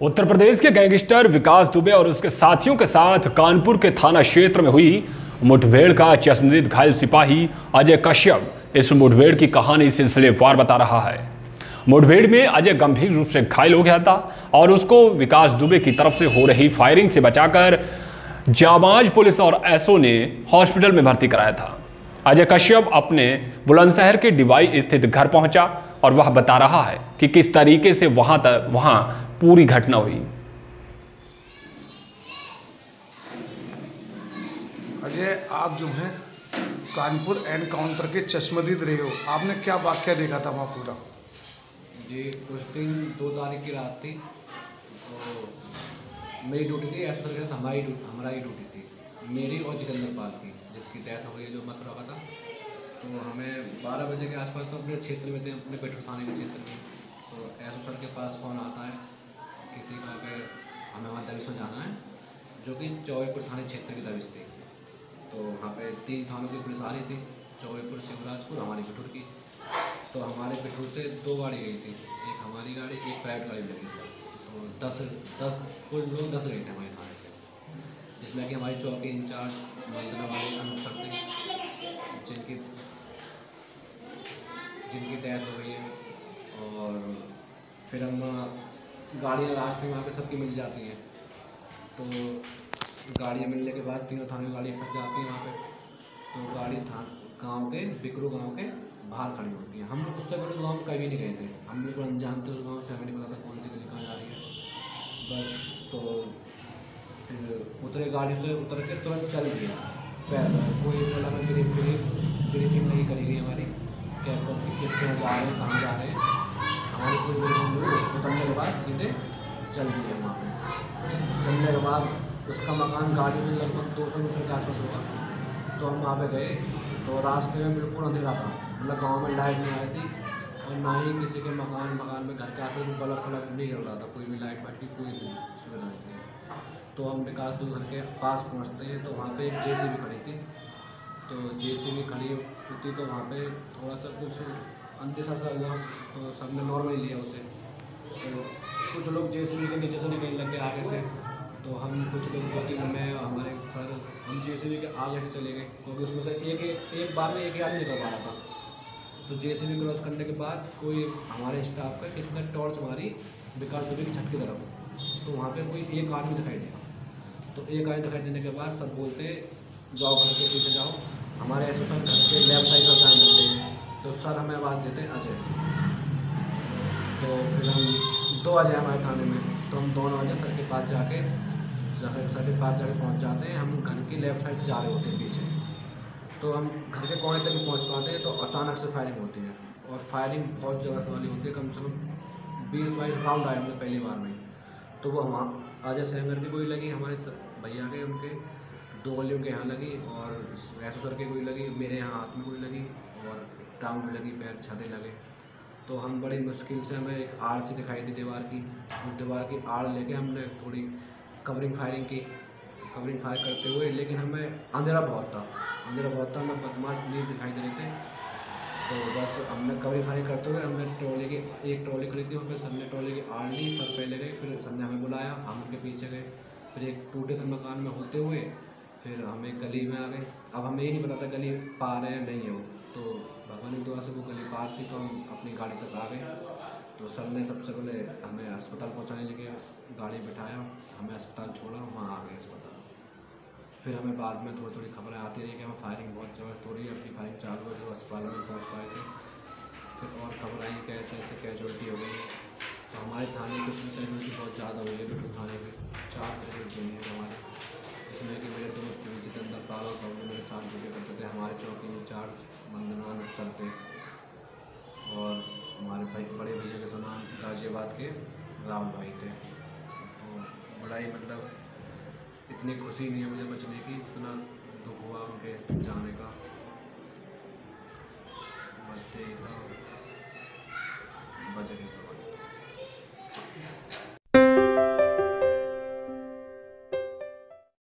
उत्तर प्रदेश के गैंगस्टर विकास दुबे और उसके साथियों के साथ कानपुर के थाना क्षेत्र में हुई मुठभेड़ का चश्मदीद घायल सिपाही अजय कश्यप इस मुठभेड़ की कहानी सिलसिलेवार बता रहा है। मुठभेड़ में अजय गंभीर रूप से घायल हो गया था और उसको विकास दुबे की तरफ से हो रही फायरिंग से बचाकर जाबाज पुलिस और एसओ ने हॉस्पिटल में भर्ती कराया था। अजय कश्यप अपने बुलंदशहर के डिवाई स्थित घर पहुंचा और वह बता रहा है कि किस तरीके से वहां पूरी घटना हुई। अजय, आप जो हैं कानपुर एनकाउंटर के चश्मदीद रहे हो, आपने क्या वाकया देखा था वहाँ पूरा? जी, उस दिन 2 तारीख की रात थी, तो मेरी ड्यूटी थी एस सर के साथ हमारा ही ड्यूटी थी, मेरी और जितेंद्र पाल की, जिसकी डेथ हो गई जो मथुरा का था। तो हमें 12 बजे के आसपास तो अपने क्षेत्र में थे, अपने पेट्रोल थाने के क्षेत्र में। तो एस सर के पास फ़ोन आता है किसी का कि हमें वहाँ दबिश में जाना है, जो कि चौबेपुर थाने क्षेत्र की दबिश थी। तो वहाँ पे 3 थानों की पुलिस आ रही थी, चौबेपुर, शिवराजपुर, हमारी पिठूर की। तो हमारे पिठूर से 2 गाड़ी गई थी, एक हमारी गाड़ी, एक प्राइवेट गाड़ी लगी सर। तो 10 कुल लोग 10 गए थे हमारे थाने से, जिसमें कि हमारी चौकी इंचार्ज मलदना वाले अनूप सर थे, जिनकी डेथ हो गई है। और फिर हम गाड़ियाँ रास्ते में आके सबकी मिल जाती हैं। तो गाड़ियाँ मिलने के बाद तीनों थाने की गाड़ी एक साथ जाती है वहाँ पे। तो गाड़ी गांव के बिकरू गांव के बाहर खड़ी होती है। हम लोग उससे पहले उस गाँव में कभी नहीं गए थे, हम बिल्कुल अनजान थे उस गाँव से, हमें नहीं पता था कौन सी गली कहाँ जा रही है बस। तो फिर उतरे, गाड़ी से उतर के तुरंत चल दिए पैर। कोई बोला मैं ब्रीफिंग नहीं करी गई हमारी, क्या किसके यहाँ जा रहे हैं, कहाँ जा रहे हैं, हमारी कोई उतरने के बाद सीधे चल दिए वहाँ पर। चलने के बाद उसका मकान गाड़ी में लगभग 200 मीटर के आसपास होगा। तो हम वहाँ पे गए तो रास्ते में बिल्कुल अंधेरा था, मतलब गांव में लाइट नहीं आई थी और ना ही किसी के मकान में घर के आसपास बल्ब नहीं जल रहा था, कोई भी लाइट वाइट की कोई भी सुविधा नहीं थी। तो हम विकास दुबे घर के पास पहुँचते हैं तो वहाँ पर एक JCB खड़ी थी। तो JCB खड़ी होती तो वहाँ पे थोड़ा सा कुछ अंदेशा सा हुआ, तो सबने नॉर्मली लिया उसे। तो कुछ लोग JCB के नीचे से निकलने लगे आगे से, तो हम कुछ लोग 2-3 में हमारे सर हम JCB के आगे से चले गए, क्योंकि उसमें से एक बार में एक ही आदमी निकल पा रहा था। तो JCB क्रॉस करने के बाद कोई हमारे स्टाफ का किसी ने टॉर्च मारी विकास दुबे की छत की तरफ, तो वहाँ पे कोई एक आदमी दिखाई दिया। तो एक आदमी दिखाई देने के बाद सब बोलते जाओ घर के पीछे जाओ, हमारे एसओ सर घर के लेफ्ट साइड पर जाने देते हैं। तो सर हमें आवाज़ देते अजय। तो फिर हम 2 अजय हमारे थाने में, तो हम दोनों अजय सर के पास जाके पहुंच जाते हैं। हम घर की लेफ्ट साइड से जा रहे होते हैं पीछे, तो हम घर के कोने तक पहुंच पाते हैं तो अचानक से फायरिंग होती है, और फायरिंग बहुत जगह वाली होती है, कम से कम 20-22 राउंड आए हमने पहली बार में। तो वो वहाँ अजय सेंगर की गोली लगी, हमारे भैया के उनके 2 गोली उनके यहाँ लगी, और एसओ सर की गोली लगी, मेरे यहाँ हाथ में गोली लगी और टांग में लगी, पैर छले लगे। तो हम बड़ी मुश्किल से, हमें एक आड़ सी दिखाई दी दीवार की, उस दीवार की आड़ लेके हमने थोड़ी कवरिंग फायर करते हुए, लेकिन हमें अंधेरा बहुत था, हमें बदमाश नहीं दिखाई दे रहे थे। तो बस हमने कवरिंग फायरिंग करते हुए हमने एक ट्रॉली खड़ी थी वहाँ पे, सबने ट्रॉली की आड़ ली, सर पहले गए, फिर सर ने हमें बुलाया, हम उनके पीछे गए, फिर एक टूटे से मकान में होते हुए फिर हम एक गली में आ गए। अब हमें ये नहीं पता था गली पार है नहीं है वो, तो भगवान की दुआ से वो गली पार थी, तो हम अपनी गाड़ी तक आ गए। तो सर ने सबसे पहले हमें अस्पताल पहुंचाने लगे, गाड़ी बिठाया, हमें अस्पताल छोड़ा, वहाँ आ गए अस्पताल। फिर हमें बाद में थोड़ी खबरें आती रही कि हमें फायरिंग बहुत ज़बरदस्त हो रही है, अपनी फायरिंग चालू है, तो अस्पताल में पहुँच पाए थे। फिर और खबर आई कि ऐसे कैजुअल्टी हो गई है। तो हमारे थाने की उसमें कैजुअल्टी बहुत ज़्यादा हुई है, बिल्कुल थाने में 4 कैजुअल्टी हुई है हमारे, जिसमें कि मेरे दोस्त जितेंद्र पाल और बबलू मेरे साथ ड्यूटी करते थे, हमारे चौकी इंचार्ज मंदना सर थे, और हमारे बड़े भैया के समान गाजियाबाद के राहुल भाई थे। तो बड़ा ही मतलब इतनी खुशी नहीं है मुझे बचने की, जितना